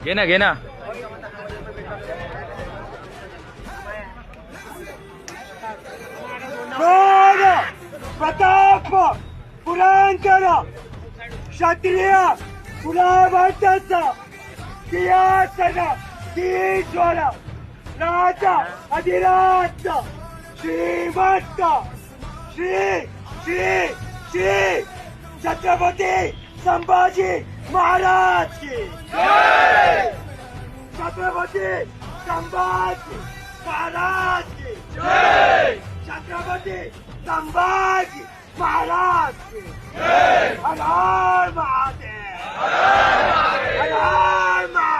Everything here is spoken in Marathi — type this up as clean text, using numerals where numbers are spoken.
घे ना घे ना. प्रताप पुराणकर क्षत्रिय कुलाभाताचा सिंहासन ईश्वर राजा अधिराज श्रीमंत श्री श्री श्री छत्रपती संभाजी महाराज की जय. छत्रपती संभाजी महाराज की जय. छत्रपती संभाजी महाराज की जय. हर हर महादेव. हर हर महादेव.